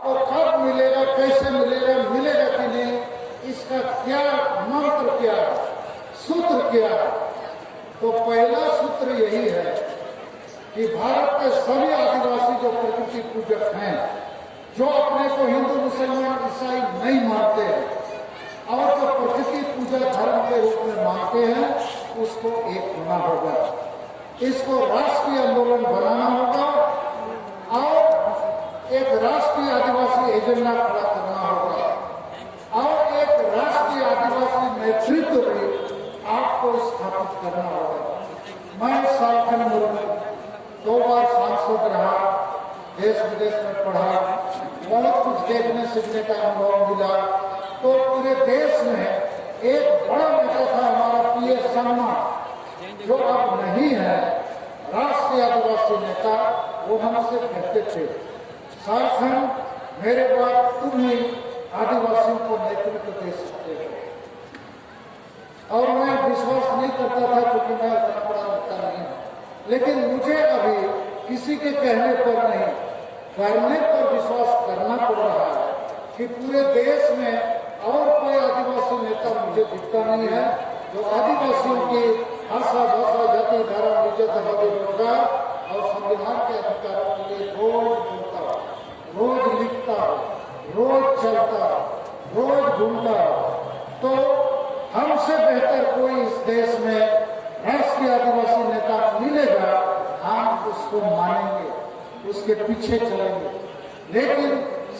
और कब मिलेगा, कैसे मिलेगा, मिलेगा कि नहीं, इसका क्या मंत्र, क्या सूत्र क्या है? तो पहला सूत्र यही है कि भारत के सभी आदिवासी जो प्रकृति पूजक हैं, जो अपने को हिंदू मुसलमान ईसाई नहीं मानते हैं और जो प्रकृति पूजा धर्म के रूप में मानते हैं, उसको एक होना होगा। इसको राष्ट्रीय आंदोलन बनाना होगा और एक राष्ट्रीय आदिवासी एजेंडा खड़ा करना होगा और एक राष्ट्रीय आदिवासी नेतृत्व भी आपको स्थापित करना होगा। मैं सालखन मुर्मू 2 बार सांसद रहा, देश विदेश में पढ़ा, बहुत कुछ देखने सीखने का अनुभव मिला। तो पूरे देश में एक बड़ा नेता था हमारा पीएस शर्मा, जो अब नहीं है, राष्ट्रीय आदिवासी नेता। वो हमसे कहते थे, झारखंड मेरे बाद तुम ही आदिवासियों को नेतृत्व दे सकते हो। और मैं विश्वास नहीं करता था क्योंकि मैं उतना बड़ा नेता नहीं हूं, लेकिन मुझे अभी किसी के कहने पर नहीं, करने पर विश्वास करना पड़ रहा है कि पूरे देश में और कोई आदिवासी नेता मुझे दिखता नहीं है जो आदिवासियों की भाषा, जाति, धर्म, इज्जत, रोजगार और संविधान के अधिकारों के लिए रोज बोलता हो, रोज लिखता हो, रोज चलता हो, रोज घूमता हो। तो हमसे बेहतर कोई इस देश में राष्ट्रीय आदिवासी नेता मिलेगा, हम उसको मानेंगे, उसके पीछे चलेंगे। लेकिन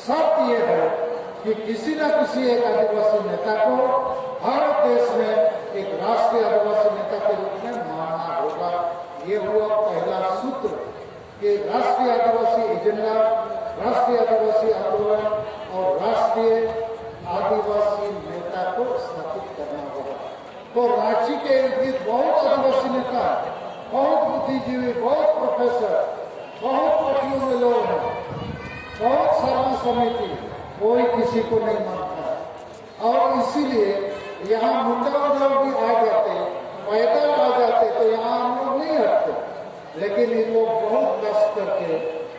शर्त यह है कि किसी न किसी एक आदिवासी नेता को भारत देश में एक राष्ट्रीय आदिवासी नेता के रूप में मानना होगा। ये हुआ पहला सूत्र कि राष्ट्रीय आदिवासी एजेंडा, राष्ट्रीय आदिवासी आंदोलन और राष्ट्रीय आदिवासी नेता को स्थापित करना होगा। तो रांची के इर्द बहुत आदिवासी नेता, बहुत बुद्धिजीवी, बहुत प्रोफेसर, बहुत पार्टियों में लोग हैं, बहुत सारा समिति, कोई किसी को नहीं मानता। और इसीलिए यहाँ मुद्दा लोग भी आ जाते, पैदल आ जाते, तो यहाँ हम लोग नहीं हटते। लेकिन ये लोग बहुत कष्ट करके,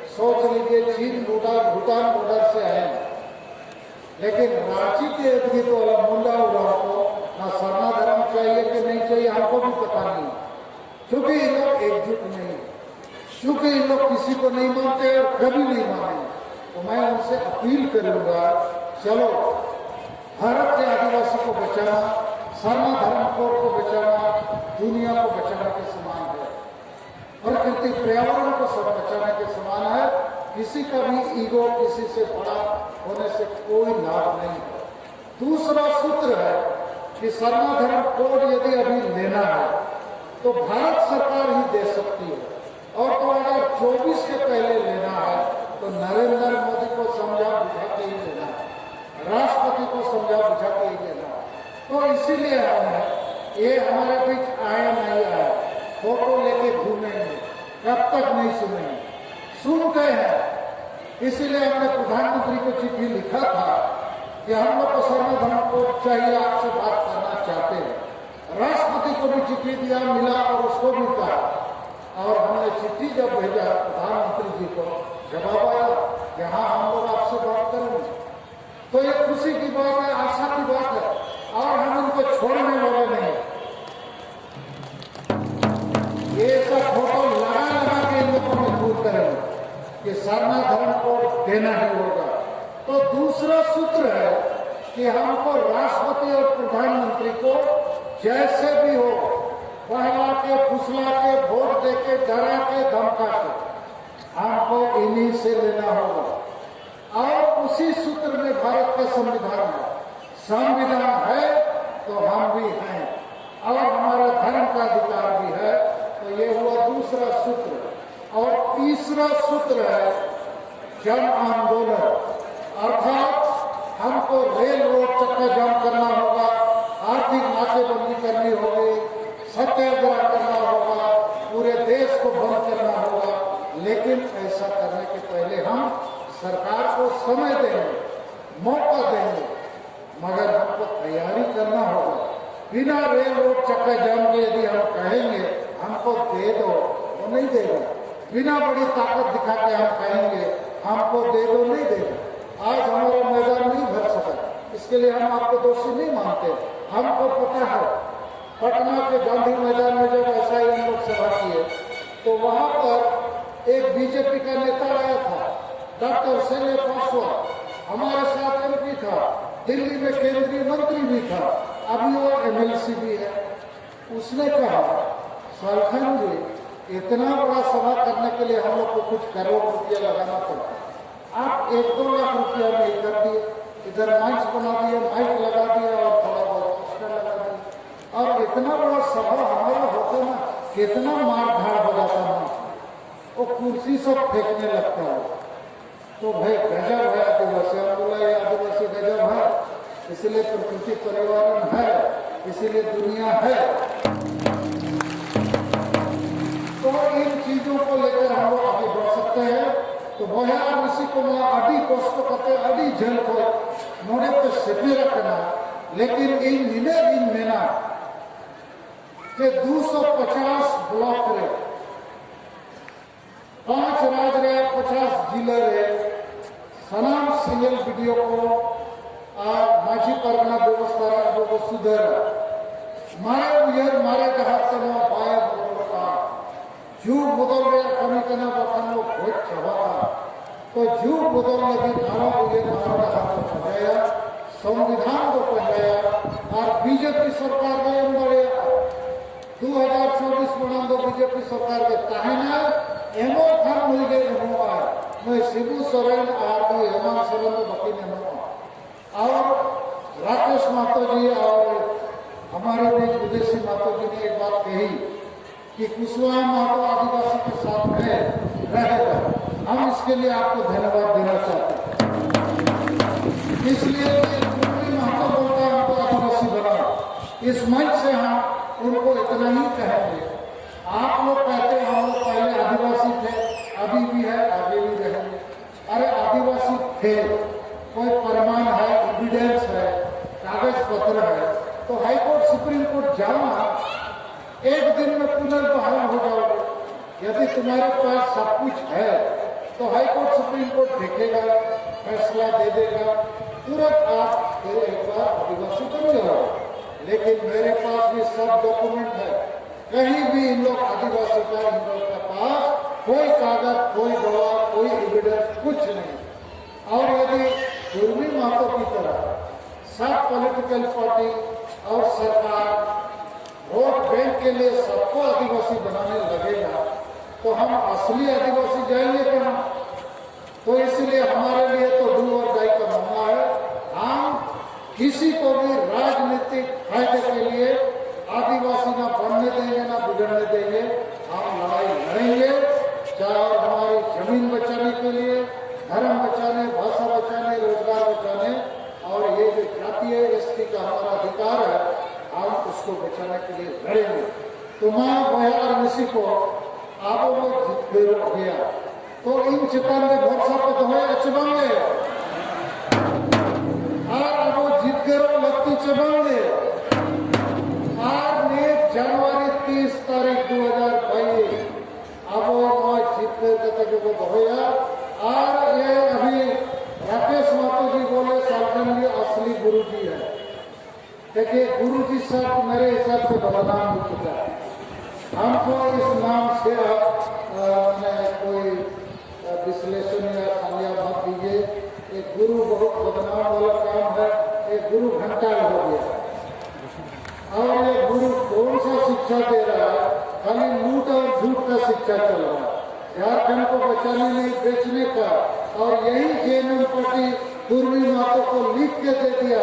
सोच लीजिए चीन, भूटान बॉर्डर से आए, लेकिन रांची के इर्द वाला मुंडा उड़ा को ना सरना धर्म चाहिए कि नहीं चाहिए हमको भी पता नहीं, क्योंकि ये लोग एकजुट नहीं है, क्योंकि ये लोग किसी को नहीं मानते और कभी नहीं मानेंगे। तो मैं उनसे अपील करूंगा, चलो भारत के आदिवासी को बचाना, सरना धर्म को बचाना दुनिया को बचाने के समान है, प्रकृति पर्यावरण को सब बचाने के समान है। किसी का भी ईगो किसी से बड़ा होने से कोई लाभ नहीं है। दूसरा सूत्र है कि सरना धर्म कोड यदि अभी लेना है तो भारत सरकार ही दे सकती है, और तो अगर 24 के पहले लेना है तो नरेंद्र मोदी को समझा बुझा के ही लेना है, राष्ट्रपति को समझा बुझा के ही लेना है। तो इसीलिए हमने ये हमारे बीच आया नहीं आया, फोटो लेके घूमेंगे, कब तक नहीं सुनेंगे, सुनते हैं। इसीलिए हमने प्रधानमंत्री को चिट्ठी लिखा था कि हम लोग को सरना धर्म को चाहिए, आपसे बात करना चाहते हैं। राष्ट्रपति को भी चिट्ठी दिया, मिला और उसको भी कहा, और हमने चिट्ठी जब भेजा प्रधानमंत्री जी को, जवाब आया कि हाँ हम लोग आपसे बात करेंगे। तो ये खुशी की बात है, आशा की बात है, और हम इनको छोड़ने वाले नहीं। ये सब फोटो लगा के इन लोगों को मजबूर करेंगे कि सरना धर्म को देना ही होगा। तो दूसरा सूत्र है कि हमको राष्ट्रपति और प्रधानमंत्री को जैसे भी हो बहला के, फुसला के, वोट दे के, डरा के, धमका के, हमको इन्हीं से लेना होगा। और उसी सूत्र में भारत का संविधान है तो हम भी हैं, और हमारा धर्म का अधिकार भी है। तो ये हुआ दूसरा सूत्र। और तीसरा सूत्र है जन आंदोलन, अर्थात हमको रेल रोड चक्का जाम करना होगा, आर्थिक नाकेबंदी करनी होगी, सत्याग्रह करना होगा, पूरे देश को बंद करना होगा। लेकिन ऐसा करने के पहले हम सरकार को समय देंगे, मौका देंगे, मगर हमको तैयारी करना होगा। बिना रेल रोड चक्का जाम के यदि हम कहेंगे हमको दे दो, वो नहीं देगा। बिना बड़ी ताकत दिखा के हम कहेंगे हमको दे दो, नहीं देगा। पटना के गांधी मैदान में जब ऐसा ही हम लोग सभा किए तो वहां पर एक बीजेपी का नेता आया था, डॉक्टर शैलेश पासवान, हमारे साथ एमपी था, दिल्ली में केंद्रीय मंत्री भी था, अभी वो एमएलसी भी है। उसने कहा, सालखन जी, इतना बड़ा सभा करने के लिए हम लोग को कुछ करोड़ रुपया लगाना पड़ता, आप 1-2 लाख रुपया में कर दिए, इधर मंच बना दिया, माइक लगा दिया और थोड़ा बहुत पोस्टर लगा दिया, और इतना बड़ा सभा हमारा होता ना, कितना मार धाड़ हो जाता ना, वो कुर्सी सब फेंकने लगता है। तो भाई गजब है आदिवासी, हम बोला ये आदिवासी गजब है, इसलिए प्रकृति पर्यावरण है, इसीलिए दुनिया है। तो इन चीजों को लेकर हम लोग आगे बढ़ सकते हैं। तो बोयार ऋषि को मैं अड़ी कष्ट करते अड़ी झल को मोड़े तो सेपे रखना, लेकिन इन निने इन मेना के 250 ब्लॉक रे, 5 राज्य रे, 50 जिले रे, सनाम सिंगल वीडियो को माझी परगना व्यवस्था अब वो सुधर मारे उयर मारे कहा तनो बाय बोलता जुग बदल रे कमी कना बखानो भोज चबा तो जुग बदल लगी नारा उयर मारा हाथ पजाया, संविधान को पजाया और बीजेपी सरकार के अंदर 2024 में बीजेपी सरकार के कहना एमो खान मिल गए एमो मैं शिबू सोरेन और मैं हेमंत सोरेन को बाकी नहीं और राकेश मातो जी और हमारे बीच विदेशी मातो जी ने एक बात कही कि कुशवाहा मातो आदिवासी के साथ में रहेगा, हम इसके लिए आपको धन्यवाद देना चाहते हैं। इसलिए मातो बोलता है हमको आदिवासी बनाओ, इस मंच से हम उनको इतना ही कहेंगे। आप लोग कहते हैं हम लोग पहले आदिवासी थे, अभी भी है, आगे भी रहेंगे। अरे आदिवासी थे, कोई प्रमाण है, एविडेंस है, कागज पत्र है, तो हाई कोर्ट सुप्रीम कोर्ट जाओ ना, एक दिन में पुनर्बहाल हो जाओगे। यदि तुम्हारे पास सब कुछ है तो हाई कोर्ट सुप्रीम कोर्ट देखेगा, फैसला दे देगा, तुरंत आप फिर एक बार आदिवासी बन जाओगे। लेकिन मेरे पास भी सब डॉक्यूमेंट है, कहीं भी इन लोग आदिवासी का इन लोग के पास कोई कागज, कोई गवाह, कोई एविडेंस कुछ नहीं। और यदि पूर्वी मातों की तरह सब पॉलिटिकल पार्टी और सरकार वोट बैंक के लिए सबको आदिवासी बनाने लगेगा तो हम असली आदिवासी जाएंगे कहाँ? तो इसलिए हमारे लिए तो डू और डाई का मामला है। हम किसी को भी राजनीतिक फायदे के लिए आदिवासी ना बनने देंगे ना बिगड़ने देंगे। हम लड़ाई लड़ेंगे, चाहे हमारी जमीन बचाने के लिए, धर्म बचाने, भाषा बचाने, रोजगार बचाने, और ये जो जातीय एसटी का हमारा अधिकार है हम उसको बचाने के लिए लड़ेंगे। तो मैं बोयार ऋषि को आप लोग जितने रोक दिया तो इन चितान में भरोसा पे तो है चबांगे और अब वो जीत करो लगती चबांगे। और ने जनवरी 30 तारीख 2022 अब वो जीतने तक वो होया। और ये अभी राकेश मातो जी बोले सालखन जी असली गुरु जी है। देखिए गुरु जी साहब मेरे हिसाब से बदनाम हो चुका है। हमको इस नाम से कोई विश्लेषण या संज्ञा मत दीजिए। एक गुरु बहुत बदनाम वाला काम है, एक गुरु घंटा हो गया। और ये गुरु कौन सा शिक्षा दे रहा है? खाली लूट और झूठ का शिक्षा चल रहा है, झारखंड को बचाने नहीं बेचने का। और यही जेएमएम पार्टी पूर्वी मातों को लिख के दे दिया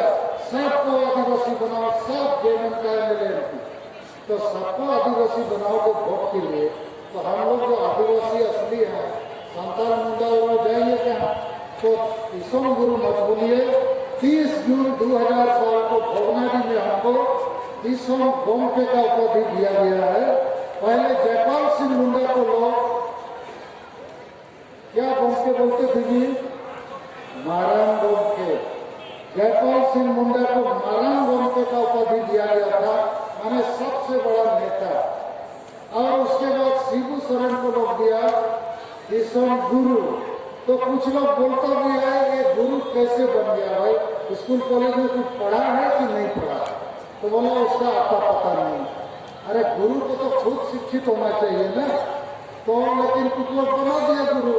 सबको आदिवासी बनाओ, सब जेएमएम का एमएलए। तो सबको आदिवासी बनाओगे वोट के लिए, तो हम लोग जो आदिवासी असली हैं संताल मुंडा वो जाएंगे कहाँ? तो ईसोम गुरु मत बोलिए। 30 जून 2004 को भोगनाडी में हमको ईसोम गोमके का उपाधि दिया गया है। पहले जयपाल सिंह मुंडा को लोग क्या गोमके बोलते थे जी? मारान गोमके। जयपाल सिंह मुंडा को मारान गोमके का उपाधि दिया गया था, माने सबसे बड़ा नेता। और उसके बाद शिबू सोरेन को लोग दिया ईसोम गुरु। तो कुछ लोग बोलता भी है ये गुरु कैसे बन गया? भाई स्कूल कॉलेज में कुछ पढ़ा है कि नहीं पढ़ा? तो बोला उसका आपका पता नहीं। अरे गुरु को तो खुद शिक्षित होना चाहिए ना, तो लेकिन कुछ लोग बना दिया गुरु।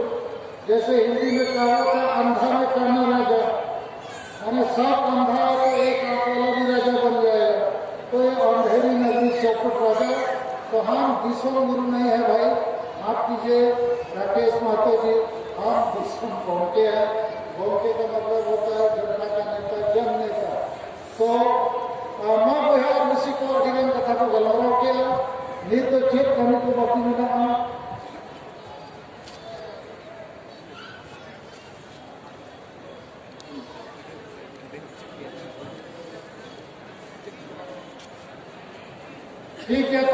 जैसे हिंदी में कहा था, अंधा में कहना ना जा, यानी सब अंधा है तो एक आंख वाला भी राजा बन जाएगा। तो ये अंधेरी नगरी चौपट राजा। तो हम विश्व गुरु नहीं है भाई, आप कीजिए राकेश महतो जी, हम विश्व भोंके हैं। भोंके का मतलब होता है जनता का नेता, जन नेता। तो मैं बहार ऋषि को अधिगम कथा को गलौर किया निर्द चेत कमी को बाकी में ठीक है।